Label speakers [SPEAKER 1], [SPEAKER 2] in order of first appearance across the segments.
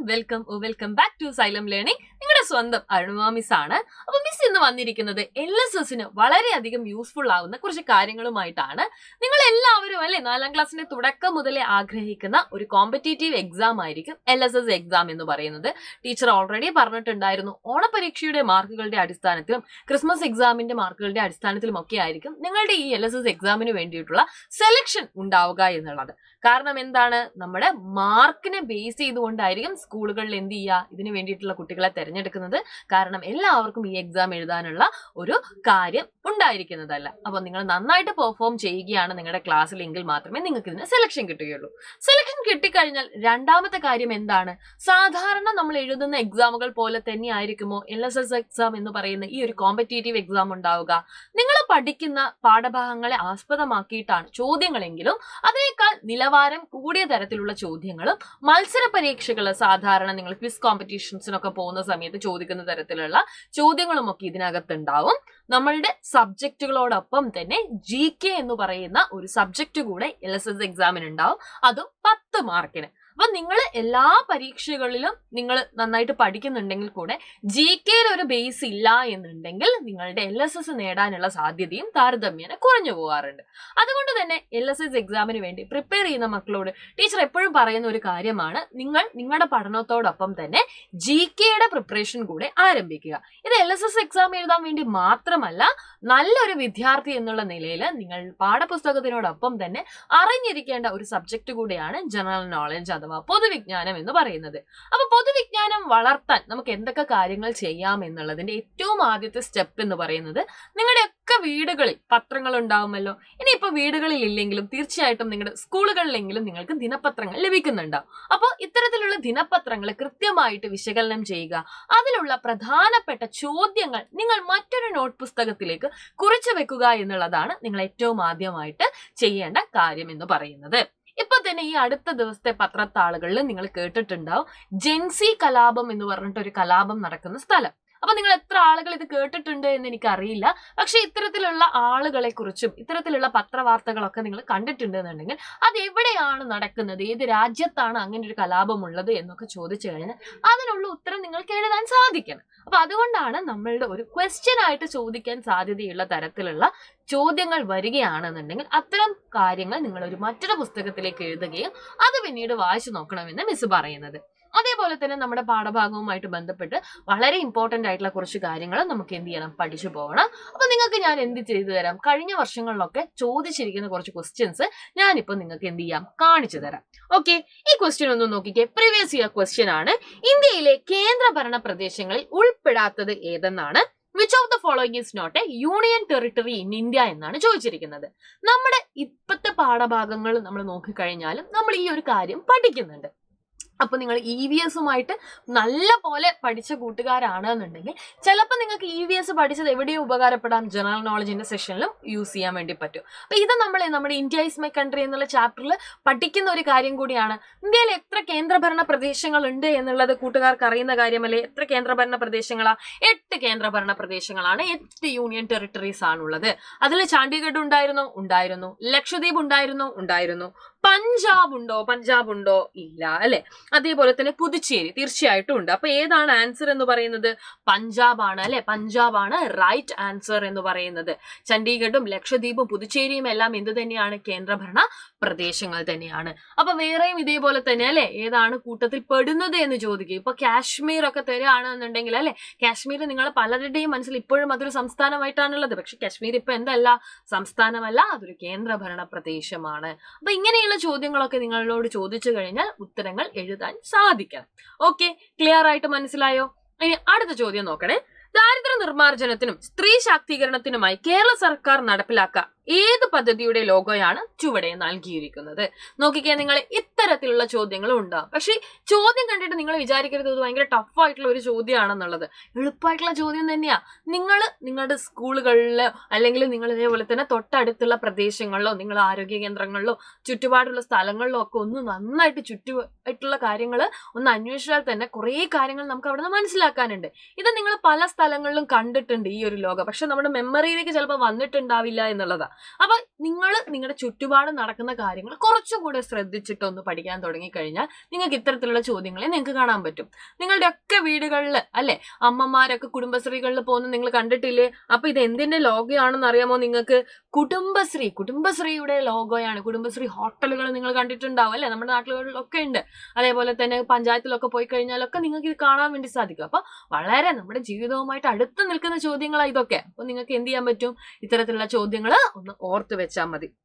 [SPEAKER 1] Welcome back to Xylem learning. നിങ്ങളുടെ സ്വന്തം അരുണുമ miss ആണ്. അപ്പൊ മിസ് ഇന്ന് വന്നിരിക്കുന്നത് LSSന് വളരെയധികം യൂസ്ഫുൾ ആവുന്ന കുറച്ച് കാര്യങ്ങളുമായിട്ടാണ്. നിങ്ങൾ എല്ലാവരും അല്ലെ 4ാം ക്ലാസ്സിന്റെ തുടക്കം മുതലേ ആഗ്രഹിക്കുന്ന ഒരു കോമ്പറ്റേറ്റീവ് എക്സാം ആയിരിക്കും LSS എക്സാം എന്ന് പറയുന്നത്. ടീച്ചർ ഓൾറെഡി പറഞ്ഞിട്ടുണ്ടായിരുന്നു, ഓണപരീക്ഷയുടെ മാർക്കുകളുടെ അടിസ്ഥാനത്തിലും ക്രിസ്മസ് എക്സാമിന്റെ മാർക്കുകളുടെ അടിസ്ഥാനത്തിലും ഒക്കെ ആയിരിക്കും നിങ്ങളുടെ ഈ LSS എക്സാമിന് വേണ്ടിയിട്ടുള്ള സെലക്ഷൻ ഉണ്ടാവുക എന്നുള്ളത്. കാരണം എന്താണ്, നമ്മുടെ മാർക്കിനെ ബേസ് ചെയ്തുകൊണ്ടായിരിക്കും സ്കൂളുകളിൽ എന്ത് ചെയ്യുക, ഇതിന് വേണ്ടിയിട്ടുള്ള കുട്ടികളെ തിരഞ്ഞെടുക്കുന്നത്. കാരണം എല്ലാവർക്കും ഈ എക്സാം എഴുതാനുള്ള ഒരു കാര്യം ഉണ്ടായിരിക്കുന്നതല്ല. അപ്പൊ നിങ്ങൾ നന്നായിട്ട് പെർഫോം ചെയ്യുകയാണ് നിങ്ങളുടെ ക്ലാസ്സിലെങ്കിൽ മാത്രമേ നിങ്ങൾക്ക് ഇതിന് സെലക്ഷൻ കിട്ടുകയുള്ളൂ. സെലക്ഷൻ കിട്ടിക്കഴിഞ്ഞാൽ രണ്ടാമത്തെ കാര്യം എന്താണ്, സാധാരണ നമ്മൾ എഴുതുന്ന എക്സാമുകൾ പോലെ തന്നെ ആയിരിക്കുമോ LSS എക്സാം എന്ന് പറയുന്ന ഈ ഒരു കോമ്പറ്റേറ്റീവ് എക്സാം ഉണ്ടാവുക? നിങ്ങൾ പഠിക്കുന്ന പാഠഭാഗങ്ങളെ ആസ്പദമാക്കിയിട്ടാണ് ചോദ്യങ്ങളെങ്കിലും അതിനേക്കാൾ നിലവാരം കൂടിയ തരത്തിലുള്ള ചോദ്യങ്ങളും മത്സര പരീക്ഷകൾ സാധാരണ നിങ്ങൾ ക്വിസ് കോമ്പറ്റീഷൻസിനൊക്കെ പോകുന്ന സമയത്ത് ചോദിക്കുന്ന തരത്തിലുള്ള ചോദ്യങ്ങളും ഒക്കെ ഇതിനകത്തുണ്ടാവും. നമ്മളുടെ സബ്ജക്റ്റുകളോടൊപ്പം തന്നെ GK എന്ന് പറയുന്ന ഒരു സബ്ജക്റ്റ് കൂടെ LSS എക്സാമിന് ഉണ്ടാവും, അതും 10 മാർക്കിന്. അപ്പൊ നിങ്ങൾ എല്ലാ പരീക്ഷകളിലും നിങ്ങൾ നന്നായിട്ട് പഠിക്കുന്നുണ്ടെങ്കിൽ കൂടെ GK ഒരു ബേസ് ഇല്ല എന്നുണ്ടെങ്കിൽ നിങ്ങളുടെ LSS നേടാനുള്ള സാധ്യതയും താരതമ്യേന കുറഞ്ഞു പോകാറുണ്ട്. അതുകൊണ്ട് തന്നെ LSS എക്സാമിന് വേണ്ടി പ്രിപ്പയർ ചെയ്യുന്ന മക്കളോട് ടീച്ചർ എപ്പോഴും പറയുന്ന ഒരു കാര്യമാണ്, നിങ്ങൾ നിങ്ങളുടെ പഠനത്തോടൊപ്പം തന്നെ GK പ്രിപ്പറേഷൻ കൂടെ ആരംഭിക്കുക. ഇത് LSS എക്സാം എഴുതാൻ വേണ്ടി മാത്രമല്ല, നല്ലൊരു വിദ്യാർത്ഥി എന്നുള്ള നിലയിൽ നിങ്ങൾ പാഠപുസ്തകത്തിനോടൊപ്പം തന്നെ അറിഞ്ഞിരിക്കേണ്ട ഒരു സബ്ജക്റ്റ് കൂടെയാണ് ജനറൽ നോളജ് അഥവാ പൊതുവിജ്ഞാനം എന്ന് പറയുന്നത്. അപ്പൊ പൊതുവിജ്ഞാനം വളർത്താൻ നമുക്ക് എന്തൊക്കെ കാര്യങ്ങൾ ചെയ്യാം എന്നുള്ളതിന്റെ ഏറ്റവും ആദ്യത്തെ സ്റ്റെപ്പ് എന്ന് പറയുന്നത്, നിങ്ങളുടെ ഒക്കെ വീടുകളിൽ പത്രങ്ങൾ ഉണ്ടാവുമല്ലോ. ഇനിയിപ്പോ വീടുകളിൽ ഇല്ലെങ്കിലും തീർച്ചയായിട്ടും നിങ്ങളുടെ സ്കൂളുകളിലെങ്കിലും നിങ്ങൾക്ക് ദിനപത്രങ്ങൾ ലഭിക്കുന്നുണ്ടാവും. അപ്പോൾ ഇത്തരത്തിലുള്ള ദിനപത്രങ്ങൾ കൃത്യമായിട്ട് വിശകലനം ചെയ്യുക. അതിലുള്ള പ്രധാനപ്പെട്ട ചോദ്യങ്ങൾ നിങ്ങൾ മറ്റൊരു നോട്ട് പുസ്തകത്തിലേക്ക് കുറിച്ചു വെക്കുക എന്നുള്ളതാണ് നിങ്ങൾ ഏറ്റവും ആദ്യമായിട്ട് ചെയ്യേണ്ട കാര്യം എന്ന് പറയുന്നത്. ഇപ്പൊ തന്നെ ഈ അടുത്ത ദിവസത്തെ പത്രത്താളുകളിൽ നിങ്ങൾ കേട്ടിട്ടുണ്ടാവും, ജെൻസി കലാപം എന്ന് പറഞ്ഞിട്ട് ഒരു കലാപം നടക്കുന്ന സ്ഥലം. അപ്പൊ നിങ്ങൾ എത്ര ആളുകൾ ഇത് കേട്ടിട്ടുണ്ട് എന്ന് എനിക്കറിയില്ല. പക്ഷെ ഇത്തരത്തിലുള്ള ആളുകളെ കുറിച്ചും ഇത്തരത്തിലുള്ള പത്രവാർത്തകളൊക്കെ നിങ്ങൾ കണ്ടിട്ടുണ്ട് എന്നുണ്ടെങ്കിൽ അത് എവിടെയാണ് നടക്കുന്നത്, ഏത് രാജ്യത്താണ് അങ്ങനെ ഒരു കലാപം ഉള്ളത് എന്നൊക്കെ ചോദിച്ചു കഴിഞ്ഞാൽ അതിനുള്ള ഉത്തരം നിങ്ങൾക്ക് എഴുതാൻ സാധിക്കണം. അപ്പൊ അതുകൊണ്ടാണ് നമ്മളുടെ ഒരു ക്വസ്റ്റ്യൻ ആയിട്ട് ചോദിക്കാൻ സാധ്യതയുള്ള തരത്തിലുള്ള ചോദ്യങ്ങൾ വരികയാണെന്നുണ്ടെങ്കിൽ അത്തരം കാര്യങ്ങൾ നിങ്ങൾ ഒരു മറ്റൊരു പുസ്തകത്തിലേക്ക് എഴുതുകയും അത് പിന്നീട് വായിച്ചു നോക്കണമെന്ന് മിസ് പറയുന്നത്. അതേപോലെ തന്നെ നമ്മുടെ പാഠഭാഗവുമായിട്ട് ബന്ധപ്പെട്ട് വളരെ ഇമ്പോർട്ടന്റ് ആയിട്ടുള്ള കുറച്ച് കാര്യങ്ങൾ നമുക്ക് എന്ത് ചെയ്യണം, പഠിച്ചു പോകണം. അപ്പൊ നിങ്ങൾക്ക് ഞാൻ എന്ത് ചെയ്തു തരാം, കഴിഞ്ഞ വർഷങ്ങളിലൊക്കെ ചോദിച്ചിരിക്കുന്ന കുറച്ച് ക്വസ്റ്റ്യൻസ് ഞാനിപ്പോ നിങ്ങൾക്ക് എന്ത് ചെയ്യാം, കാണിച്ചു തരാം. ഓക്കെ, ഈ ക്വസ്റ്റ്യൻ ഒന്ന് നോക്കിക്കേ. പ്രീവിയസ് ഇയർ ക്വസ്റ്റ്യൻ ആണ്. ഇന്ത്യയിലെ കേന്ദ്രഭരണ പ്രദേശങ്ങളിൽ ഉൾപ്പെടാത്തത് ഏതെന്നാണ്. Which of the following is not a union territory in India എന്നാണ് ചോദിച്ചിരിക്കുന്നത്. നമ്മുടെ ഇപ്പോഴത്തെ പാഠഭാഗങ്ങൾ നമ്മൾ നോക്കിക്കഴിഞ്ഞാലും നമ്മൾ ഈ ഒരു കാര്യം പഠിക്കുന്നുണ്ട്. അപ്പൊ നിങ്ങൾ EVSുമായിട്ട് നല്ല പോലെ പഠിച്ച കൂട്ടുകാരാണെന്നുണ്ടെങ്കിൽ ചിലപ്പോൾ നിങ്ങൾക്ക് EVS പഠിച്ചത് എവിടെയും ഉപകാരപ്പെടാം, ജനറൽ നോളജിന്റെ സെഷനിലും യൂസ് ചെയ്യാൻ വേണ്ടി പറ്റും. അപ്പൊ ഇത് നമ്മുടെ ഇന്ത്യ ഈസ് മൈ കൺട്രി എന്നുള്ള ചാപ്റ്ററിൽ പഠിക്കുന്ന ഒരു കാര്യം കൂടിയാണ്. ഇന്ത്യയിൽ എത്ര കേന്ദ്രഭരണ പ്രദേശങ്ങൾ ഉണ്ട് എന്നുള്ളത് കൂട്ടുകാർക്ക് അറിയുന്ന കാര്യമല്ലേ? എത്ര കേന്ദ്രഭരണ പ്രദേശങ്ങളാ? 8 കേന്ദ്രഭരണ പ്രദേശങ്ങളാണ്, 8 യൂണിയൻ ടെറിട്ടറീസ് ആണുള്ളത്. അതിൽ ചണ്ഡീഗഡ് ഉണ്ടായിരുന്നു, ലക്ഷദ്വീപ് ഉണ്ടായിരുന്നു, പഞ്ചാബ് ഉണ്ടോ? ഇല്ല അല്ലെ. അതേപോലെ തന്നെ പുതുച്ചേരി തീർച്ചയായിട്ടും ഉണ്ട്. അപ്പൊ ഏതാണ് ആൻസർ എന്ന് പറയുന്നത്? പഞ്ചാബ് ആണ് അല്ലെ. പഞ്ചാബ് ആണ് റൈറ്റ് ആൻസർ എന്ന് പറയുന്നത്. ചണ്ഡീഗഡും ലക്ഷദ്വീപും പുതുച്ചേരിയും എല്ലാം എന്ത് തന്നെയാണ്? കേന്ദ്രഭരണ പ്രദേശങ്ങൾ തന്നെയാണ്. അപ്പൊ വേറെയും ഇതേപോലെ തന്നെ അല്ലെ, ഏതാണ് കൂട്ടത്തിൽ പെടുന്നത് എന്ന് ചോദിക്കുക. ഇപ്പൊ കാശ്മീർ ഒക്കെ തരികയാണെന്നുണ്ടെങ്കിൽ അല്ലെ, കാശ്മീർ നിങ്ങൾ പലരുടെയും മനസ്സിൽ ഇപ്പോഴും അതൊരു സംസ്ഥാനമായിട്ടാണുള്ളത്. പക്ഷെ കാശ്മീർ ഇപ്പൊ എന്തല്ല, സംസ്ഥാനമല്ല, അതൊരു കേന്ദ്രഭരണ പ്രദേശമാണ്. അപ്പൊ ഇങ്ങനെയുള്ള ചോദ്യങ്ങളൊക്കെ നിങ്ങളോട് ചോദിച്ചു കഴിഞ്ഞാൽ ഉത്തരങ്ങൾ എഴുതാൻ സാധിക്കണം. ഓക്കെ, ക്ലിയർ ആയിട്ട് മനസ്സിലായോ? ഇനി അടുത്ത ചോദ്യം നോക്കണേ. ദാരിദ്ര്യ നിർമ്മാർജ്ജനത്തിനും സ്ത്രീ ശാക്തീകരണത്തിനുമായി കേരള സർക്കാർ നടപ്പിലാക്കുക ഏത് പദ്ധതിയുടെ ലോഗോയാണ് ചുവടെ നൽകിയിരിക്കുന്നത്? നോക്കിക്കാൻ നിങ്ങൾ ഇത്തരത്തിലുള്ള ചോദ്യങ്ങളും ഉണ്ടാവും. പക്ഷെ ചോദ്യം കണ്ടിട്ട് നിങ്ങൾ വിചാരിക്കരുത് ഇത് ഭയങ്കര ടഫായിട്ടുള്ള ഒരു ചോദ്യമാണെന്നുള്ളത്. എളുപ്പമായിട്ടുള്ള ചോദ്യം തന്നെയാ. നിങ്ങൾ നിങ്ങളുടെ സ്കൂളുകളിലോ അല്ലെങ്കിൽ നിങ്ങൾ ഇതേപോലെ തന്നെ തൊട്ടടുത്തുള്ള പ്രദേശങ്ങളിലോ നിങ്ങൾ ആരോഗ്യ കേന്ദ്രങ്ങളിലോ ചുറ്റുപാടുള്ള സ്ഥലങ്ങളിലോ ഒക്കെ ഒന്ന് നന്നായിട്ട് ചുറ്റുമായിട്ടുള്ള കാര്യങ്ങൾ ഒന്ന് അന്വേഷിച്ചാൽ തന്നെ കുറേ കാര്യങ്ങൾ നമുക്ക് അവിടെ നിന്ന് മനസ്സിലാക്കാനുണ്ട്. ഇത് നിങ്ങൾ പല സ്ഥലങ്ങളിലും കണ്ടിട്ടുണ്ട് ഈ ഒരു ലോഗോ, പക്ഷെ നമ്മുടെ മെമ്മറിയിലേക്ക് ചിലപ്പോൾ വന്നിട്ടുണ്ടാവില്ല എന്നുള്ളതാണ്. അപ്പൊ നിങ്ങൾ നിങ്ങളുടെ ചുറ്റുപാടും നടക്കുന്ന കാര്യങ്ങൾ കുറച്ചുകൂടെ ശ്രദ്ധിച്ചിട്ടൊന്ന് പഠിക്കാൻ തുടങ്ങിക്കഴിഞ്ഞാൽ നിങ്ങൾക്ക് ഇത്തരത്തിലുള്ള ചോദ്യങ്ങളെ നിങ്ങൾക്ക് കാണാൻ പറ്റും. നിങ്ങളുടെ ഒക്കെ വീടുകളിൽ അല്ലെ അമ്മമാരൊക്കെ കുടുംബശ്രീകളിൽ പോകുന്നത് നിങ്ങൾ കണ്ടിട്ടില്ലേ? അപ്പൊ ഇത് എന്തിന്റെ ലോഗോയാണെന്ന് അറിയാമോ നിങ്ങൾക്ക്? കുടുംബശ്രീയുടെ ലോഗോയാണ്. കുടുംബശ്രീ ഹോട്ടലുകൾ നിങ്ങൾ കണ്ടിട്ടുണ്ടാവും അല്ലെ, നമ്മുടെ നാട്ടുകളിലൊക്കെ ഉണ്ട്. അതേപോലെ തന്നെ പഞ്ചായത്തിലൊക്കെ പോയി കഴിഞ്ഞാലൊക്കെ നിങ്ങൾക്ക് ഇത് കാണാൻ വേണ്ടി സാധിക്കും. അപ്പൊ വളരെ നമ്മുടെ ജീവിതവുമായിട്ട് അടുത്ത് നിൽക്കുന്ന ചോദ്യങ്ങളാണ് ഇതൊക്കെ. അപ്പൊ നിങ്ങൾക്ക് എന്ത് ചെയ്യാൻ പറ്റും? ഇത്തരത്തിലുള്ള ചോദ്യങ്ങൾ ഒന്ന് ഓർത്ത് വെച്ചാൽ മതി.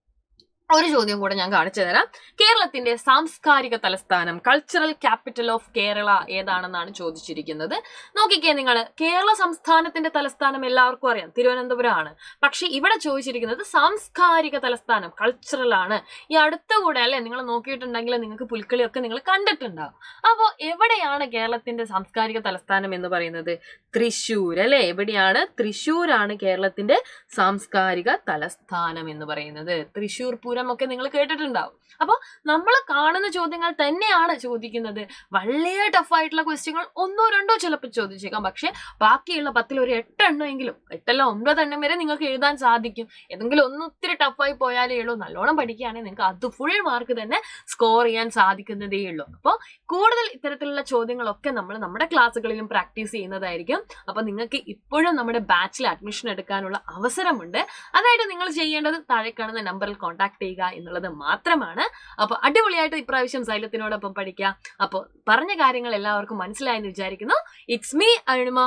[SPEAKER 1] ഒരു ചോദ്യം കൂടെ ഞാൻ കാണിച്ചു തരാം. കേരളത്തിന്റെ സാംസ്കാരിക തലസ്ഥാനം, കൾച്ചറൽ ക്യാപിറ്റൽ ഓഫ് കേരള ഏതാണെന്നാണ് ചോദിച്ചിരിക്കുന്നത്. നോക്കിക്കേ നിങ്ങൾ, കേരള സംസ്ഥാനത്തിന്റെ തലസ്ഥാനം എല്ലാവർക്കും അറിയാം, തിരുവനന്തപുരമാണ്. പക്ഷെ ഇവിടെ ചോദിച്ചിരിക്കുന്നത് സാംസ്കാരിക തലസ്ഥാനം, കൾച്ചറൽ ആണ്. ഈ അടുത്തുകൂടെ അല്ലെ നിങ്ങൾ നോക്കിയിട്ടുണ്ടെങ്കിൽ നിങ്ങൾക്ക് പുൽക്കളിയൊക്കെ നിങ്ങൾ കണ്ടിട്ടുണ്ടാവും. അപ്പോൾ എവിടെയാണ് കേരളത്തിന്റെ സാംസ്കാരിക തലസ്ഥാനം എന്ന് പറയുന്നത്? തൃശ്ശൂർ അല്ലെ. എവിടെയാണ്? തൃശ്ശൂരാണ് കേരളത്തിന്റെ സാംസ്കാരിക തലസ്ഥാനം എന്ന് പറയുന്നത്. തൃശ്ശൂർ ഒക്കെ നിങ്ങൾ കേട്ടിട്ടുണ്ടാവും. അപ്പൊ നമ്മൾ കാണുന്ന ചോദ്യങ്ങൾ തന്നെയാണ് ചോദിക്കുന്നത്. വളരെ ടഫായിട്ടുള്ള ക്വസ്റ്റ്യങ്ങൾ 1-2 ചിലപ്പോൾ ചോദിച്ചേക്കാം. പക്ഷെ ബാക്കിയുള്ള 10 ഒരു 8 എണ്ണമെങ്കിലും, 8 അല്ല 9 എണ്ണം വരെ നിങ്ങൾക്ക് എഴുതാൻ സാധിക്കും. ഏതെങ്കിലും ഒന്ന് ഒത്തിരി ടഫായി പോയാലേ ഉള്ളൂ. നല്ലോണം പഠിക്കുകയാണെങ്കിൽ നിങ്ങൾക്ക് അത് ഫുൾ മാർക്ക് തന്നെ സ്കോർ ചെയ്യാൻ സാധിക്കുന്നതേ ഉള്ളൂ. അപ്പോൾ കൂടുതൽ ഇത്തരത്തിലുള്ള ചോദ്യങ്ങളൊക്കെ നമ്മൾ നമ്മുടെ ക്ലാസ്സുകളിലും പ്രാക്ടീസ് ചെയ്യുന്നതായിരിക്കും. അപ്പൊ നിങ്ങൾക്ക് ഇപ്പോഴും നമ്മുടെ ബാച്ചിൽ അഡ്മിഷൻ എടുക്കാനുള്ള അവസരമുണ്ട്. അതായത് നിങ്ങൾ ചെയ്യേണ്ടത് താഴെ കാണുന്ന നമ്പറിൽ കോൺടാക്ട് ചെയ്യുക എന്നുള്ളത് മാത്രമാണ്. അപ്പൊ അടിപൊളിയായിട്ട് ഇപ്രാവശ്യം സൈലത്തിനോടൊപ്പം പഠിക്കുക. അപ്പോൾ പറഞ്ഞ കാര്യങ്ങൾ എല്ലാവർക്കും മനസ്സിലായെന്ന് വിചാരിക്കുന്നു. It's me Arunima.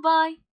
[SPEAKER 1] ബൈ.